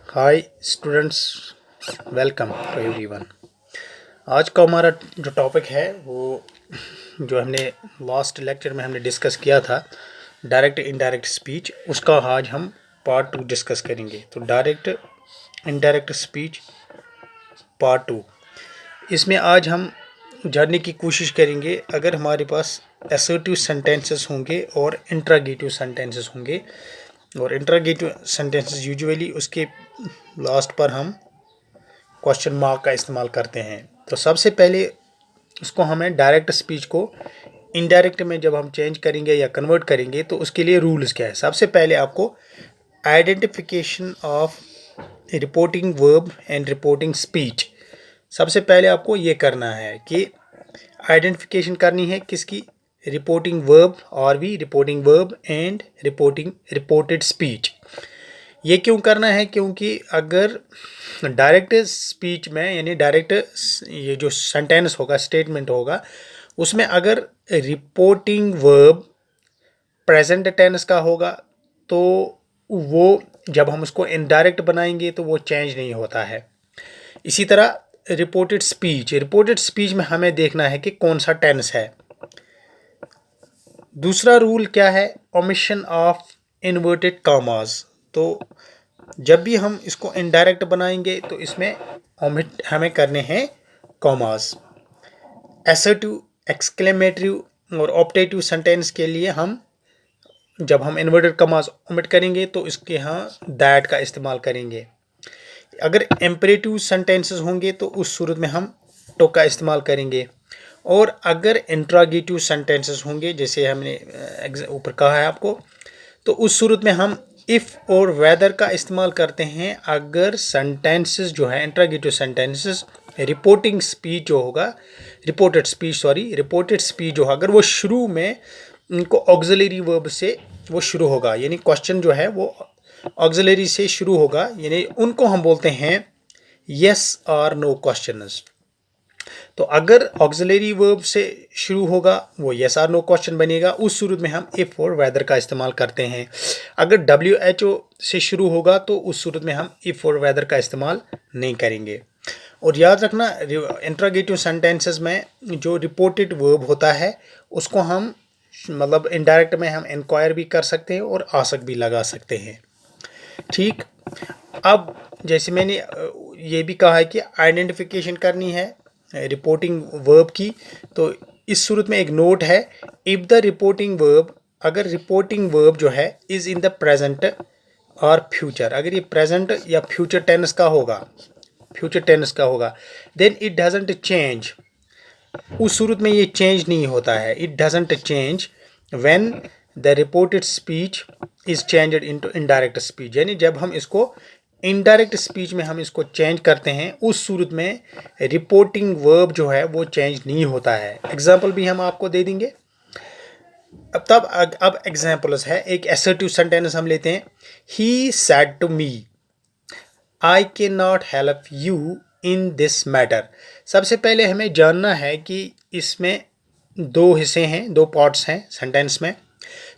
Hi students, welcome to everyone. आज का हमारा जो टॉपिक है वो जो हमने लास्ट लेक्चर में हमने डिस्कस किया था, डायरेक्ट इनडायरेक्ट स्पीच, उसका आज हम पार्ट 2 डिस्कस करेंगे। तो डायरेक्ट इनडायरेक्ट स्पीच पार्ट 2, इसमें आज हम जानने की कोशिश करेंगे अगर हमारे पास असर्टिव सेंटेंसेस होंगे और इंट्रागेटिव सेंटेंसेस होंगे। और इंट्रागेटिव सेंटेंसेस यूजुअली उसके लास्ट पर हम क्वेश्चन मार्क का इस्तेमाल करते हैं। तो सबसे पहले उसको हमें डायरेक्ट स्पीच को इनडायरेक्ट में जब हम चेंज करेंगे या कन्वर्ट करेंगे तो उसके लिए रूल्स क्या है। सबसे पहले आपको identification of reporting verb and reporting speech, सबसे पहले आपको ये करना है कि आइडेंटिफिकेशन करनी है किसकी, रिपोर्टिंग वर्ब और भी reporting verb and reported speech. ये क्यों करना है, क्योंकि अगर डायरेक्ट स्पीच में यानी डायरेक्ट ये जो सेंटेंस होगा, स्टेटमेंट होगा, उसमें अगर रिपोर्टिंग वर्ब प्रेजेंट टेंस का होगा तो वो जब हम उसको इनडायरेक्ट बनाएंगे तो वो चेंज नहीं होता है। इसी तरह रिपोर्टेड स्पीच में हमें देखना है कि कौन सा टेंस है। दूसरा रूल क्या है, ओमिशन ऑफ इन्वर्टेड कॉमास। तो जब भी हम इसको इनडायरेक्ट बनाएंगे तो इसमें ओमिट हमें करने हैं कॉमास। एसर्टिव, एक्सक्लेमेटरी और ऑप्टेटिव सेंटेंस के लिए हम जब हम इन्वर्टेड कॉमास ओमिट करेंगे तो इसके यहाँ दैट का इस्तेमाल करेंगे। अगर इम्परेटिव सेंटेंसेस होंगे तो उस सूरत में हम टू का इस्तेमाल करेंगे। और अगर इंट्रागेटिव सेंटेंसेस होंगे, जैसे हमने ऊपर कहा है आपको, तो उस सूरत में हम इफ़ और वेदर का इस्तेमाल करते हैं। अगर सेंटेंसेस जो है इंट्रागेटिव सेंटेंसेस, रिपोर्टिंग स्पीच जो होगा, रिपोर्टेड स्पीच जो है, अगर वो शुरू में उनको ऑक्सिलरी वर्ब से वो शुरू होगा, यानी क्वेश्चन जो है वो ऑक्सिलरी से शुरू होगा, यानी उनको हम बोलते हैं यस और नो क्वेश्चंस। तो अगर ऑक्सिलरी वर्ब से शुरू होगा वो यस आर नो क्वेश्चन बनेगा। उस सूरत में हम इफ और वेदर का इस्तेमाल करते हैं। अगर WHO से शुरू होगा तो उस सूरत में हम इफ और वेदर का इस्तेमाल नहीं करेंगे। और याद रखना, इंट्रागेटिव सेंटेंसेस में जो रिपोर्टेड वर्ब होता है उसको हम मतलब इनडायरेक्ट में हम इंक्वायर भी कर सकते हैं और आस्क भी लगा सकते हैं। ठीक, अब जैसे मैंने ये भी कहा है कि आइडेंटिफिकेशन करनी है रिपोर्टिंग वर्ब की, तो इस सूरत में एक नोट है, इफ़ द रिपोर्टिंग वर्ब, अगर रिपोर्टिंग वर्ब जो है इज़ इन द प्रेजेंट और फ्यूचर, अगर ये प्रेजेंट या फ्यूचर टेंस का होगा, देन इट डजंट चेंज, उस सूरत में ये चेंज नहीं होता है। It doesn't change when the reported speech is changed into indirect speech, यानी जब हम इसको इनडायरेक्ट स्पीच में हम इसको चेंज करते हैं उस सूरत में रिपोर्टिंग वर्ब जो है वो चेंज नहीं होता है। एग्जाम्पल भी हम आपको दे देंगे। अब एग्जाम्पल्स है, एक असर्टिव सेंटेंस हम लेते हैं, he said to me I can not help you in this matter. सबसे पहले हमें जानना है कि इसमें दो हिस्से हैं, दो पार्ट्स हैं सेंटेंस में।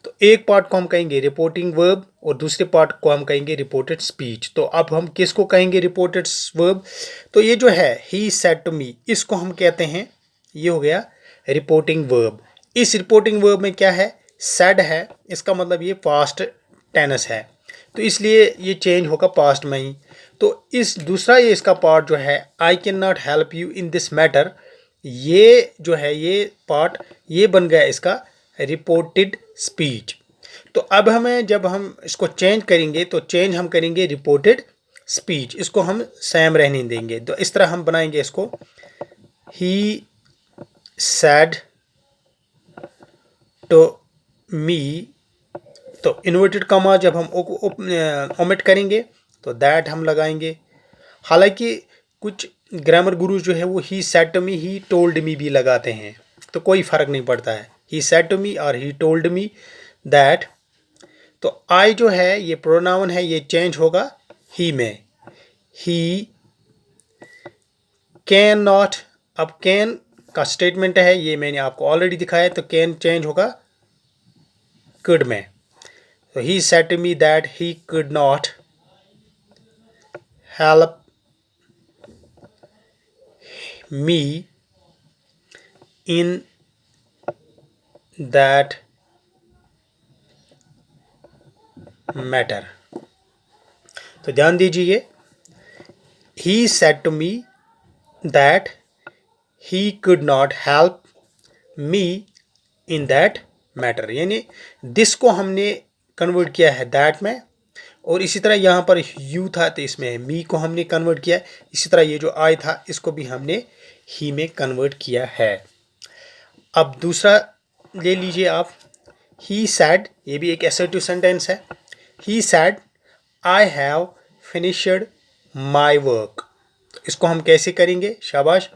तो एक पार्ट को हम कहेंगे रिपोर्टिंग वर्ब और दूसरे पार्ट को हम कहेंगे रिपोर्टेड स्पीच। तो अब हम किसको कहेंगे रिपोर्टेड वर्ब, तो ये जो है ही सेड टू मी, इसको हम कहते हैं, ये हो गया रिपोर्टिंग वर्ब। इस रिपोर्टिंग वर्ब में क्या है, सेड है, इसका मतलब ये पास्ट टेंस है, तो इसलिए ये चेंज होगा पास्ट में ही। तो इस दूसरा ये इसका पार्ट जो है आई can not help you in this matter, ये जो है ये पार्ट ये बन गया इसका रिपोर्टेड स्पीच। तो अब हमें जब हम इसको चेंज करेंगे तो चेंज हम करेंगे रिपोर्टेड स्पीच, इसको हम सेम रहने देंगे। तो इस तरह हम बनाएंगे इसको, ही सैड टू मी, तो इन्वर्टेड कॉमा जब हम ओमिट करेंगे तो दैट हम लगाएंगे। हालांकि कुछ ग्रामर गुरुज जो है वो he said to me, he told me भी लगाते हैं, तो कोई फ़र्क नहीं पड़ता है, ही सेड टू मी और ही टोल्ड मी दैट। तो आई जो है ये प्रोनाउन है, ये चेंज होगा ही में, ही कैन नॉट, अब कैन का स्टेटमेंट है, ये मैंने आपको ऑलरेडी दिखाया, तो कैन चेंज होगा कुड में। तो he said to me that he could not help me in that matter। तो ध्यान दीजिए, he said to me that he could not help me in that matter, यानी this को हमने कन्वर्ट किया है that में, और इसी तरह यहाँ पर you था तो इसमें me को हमने कन्वर्ट किया है। इसी तरह ये जो I था इसको भी हमने he में कन्वर्ट किया है। अब दूसरा ले लीजिए आप, he said, ये भी एक assertive सेंटेंस है। he said I have finished my work। इसको हम कैसे करेंगे? शाबाश।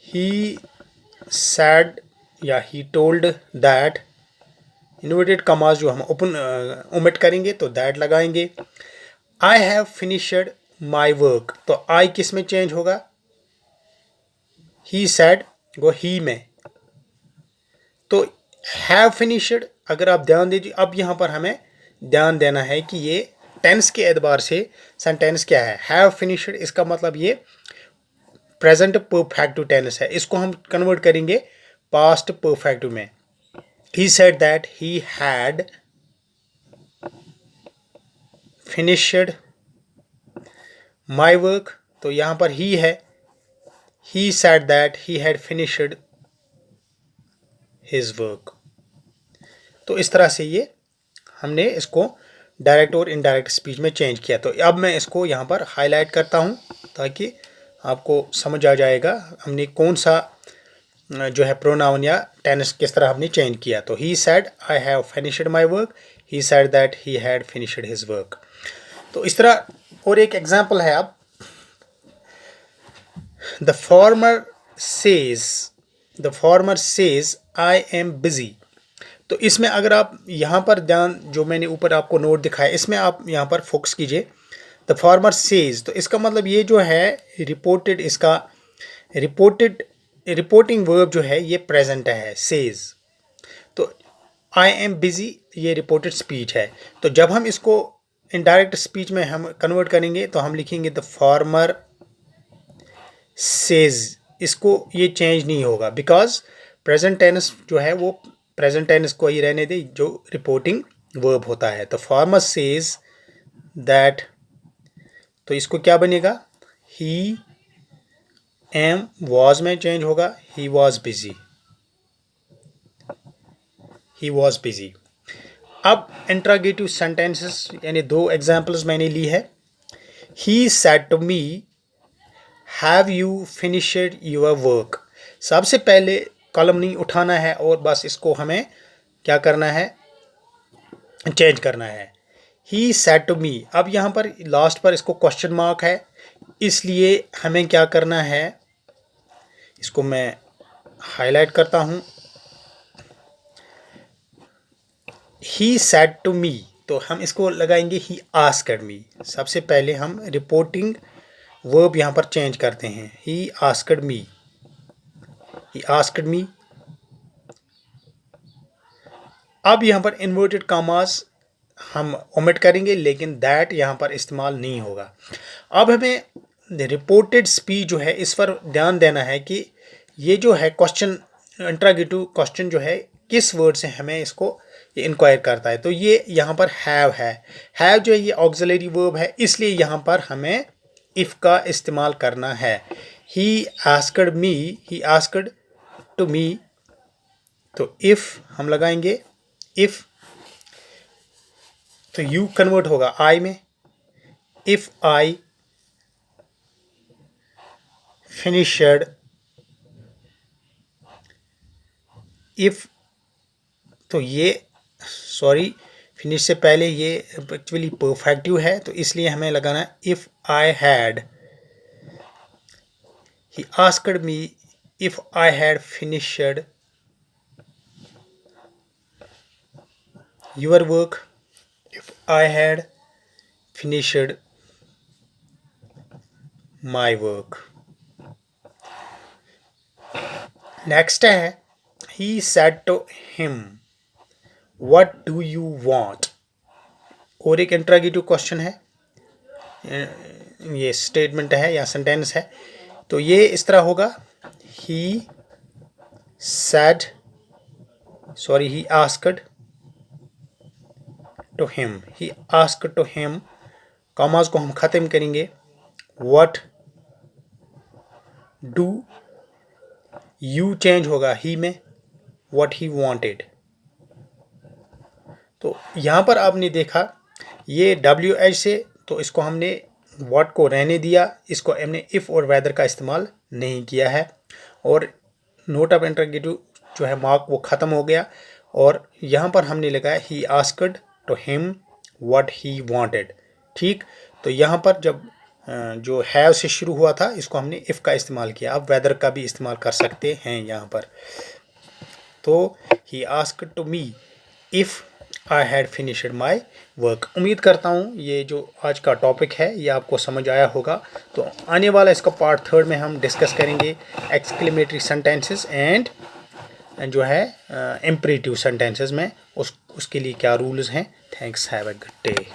he said या he told that, inverted commas जो हम ओपन ओमिट करेंगे तो दैट लगाएंगे। I have finished my work, तो I किस में चेंज होगा? he said गो he में। तो have finished, अगर आप ध्यान दीजिए, अब यहाँ पर हमें ध्यान देना है कि ये टेंस के एतबार से सेंटेंस क्या है। have finished इसका मतलब ये प्रेजेंट परफेक्ट टेंस है, इसको हम कन्वर्ट करेंगे पास्ट परफेक्ट में। he said that he had finished my work, तो यहाँ पर he है, he said that he had finished his work। तो इस तरह से ये हमने इसको डायरेक्ट और इनडायरेक्ट स्पीच में चेंज किया। तो अब मैं इसको यहाँ पर हाईलाइट करता हूँ ताकि आपको समझ आ जाएगा हमने कौन सा जो है प्रोनाउन या टेंस किस तरह हमने चेंज किया। तो he said I have finished my work, he said that he had finished his work। तो इस तरह और एक एग्जांपल है। अब the farmer says I am busy। तो इसमें अगर आप यहाँ पर ध्यान, जो मैंने ऊपर आपको नोट दिखाया, इसमें आप यहाँ पर फोकस कीजिए। द फार्मर सेज, तो इसका मतलब ये जो है रिपोर्टेड, इसका रिपोर्टिंग वर्ब जो है ये प्रेजेंट है, सेज। तो आई एम बिजी ये रिपोर्टेड स्पीच है। तो जब हम इसको इनडायरेक्ट स्पीच में हम कन्वर्ट करेंगे तो हम लिखेंगे द फार्मर सेज। इसको ये चेंज नहीं होगा बिकॉज प्रेजेंट टेंस जो है वो प्रेजेंट टेंस को ही रहने दे जो रिपोर्टिंग वर्ब होता है। तो फार्मर सेज दैट, तो इसको क्या बनेगा? ही एम वॉज में चेंज होगा, he was busy, he was busy. अब इंट्रोगेटिव सेंटेंसेस यानी दो एग्जांपल्स मैंने ली है। He said to me have you finished your work. सबसे पहले कॉलम नहीं उठाना है और बस इसको हमें क्या करना है? चेंज करना है। ही सेड टू मी, अब यहाँ पर लास्ट पर इसको क्वेश्चन मार्क है, इसलिए हमें क्या करना है? इसको मैं हाईलाइट करता हूँ। ही सेड टू मी, तो हम इसको लगाएंगे ही आस्क्ड मी। सबसे पहले हम रिपोर्टिंग वर्ब यहाँ पर चेंज करते हैं। ही आस्क्ड मी, ही आस्क्ड मी। अब यहाँ पर इन्वर्टेड कॉमास हम ओमिट करेंगे, लेकिन दैट यहाँ पर इस्तेमाल नहीं होगा। अब हमें रिपोर्टेड स्पीच जो है इस पर ध्यान देना है कि ये जो है क्वेश्चन, इंट्रोगेटिव क्वेश्चन जो है किस वर्ड से हमें इसको इंक्वायर करता है। तो ये यहाँ पर हैव है। हैव जो है ये ऑक्सिलरी वर्ब है, इसलिए यहाँ पर हमें इफ़ का इस्तेमाल करना है। He asked me, he asked to me, तो इफ़ हम लगाएंगे इफ़, तो यू कन्वर्ट होगा आई में। इफ़ आई फिनिश्ड, इफ़, तो ये सॉरी फिनिश से पहले ये एक्चुअली परफेक्टिव है, तो इसलिए हमें लगाना है if I had. He asked me if I had finished your work, if I had finished my work. Next है he said to him what do you want, और एक इंट्रोगेटिव क्वेश्चन है। ये स्टेटमेंट है या सेंटेंस है, तो ये इस तरह होगा, he asked to him, commas को हम ख़त्म करेंगे, व्हाट डू यू चेंज होगा ही में, व्हाट ही वांटेड। तो यहाँ पर आपने देखा ये WH से, तो इसको हमने व्हाट को रहने दिया, इसको हमने इफ़ और वेदर का इस्तेमाल नहीं किया है, और नोट ऑफ इंटरोगेटिव जो है मार्क वो ख़त्म हो गया, और यहाँ पर हमने लगाया he asked to him what he wanted. ठीक, तो यहाँ पर जब जो हैव से शुरू हुआ था इसको हमने इफ़ का इस्तेमाल किया, अब वेदर का भी इस्तेमाल कर सकते हैं यहाँ पर। तो he asked to me if I had finished my work. उम्मीद करता हूँ ये जो आज का टॉपिक है ये आपको समझ आया होगा। तो आने वाला इसका पार्ट 3 में हम डिस्कस करेंगे एक्सक्लेमेटरी सेंटेंसेस एंड जो है इम्परेटिव सेंटेंसेस में उसके लिए क्या रूल्स हैं। Thanks, have a good day.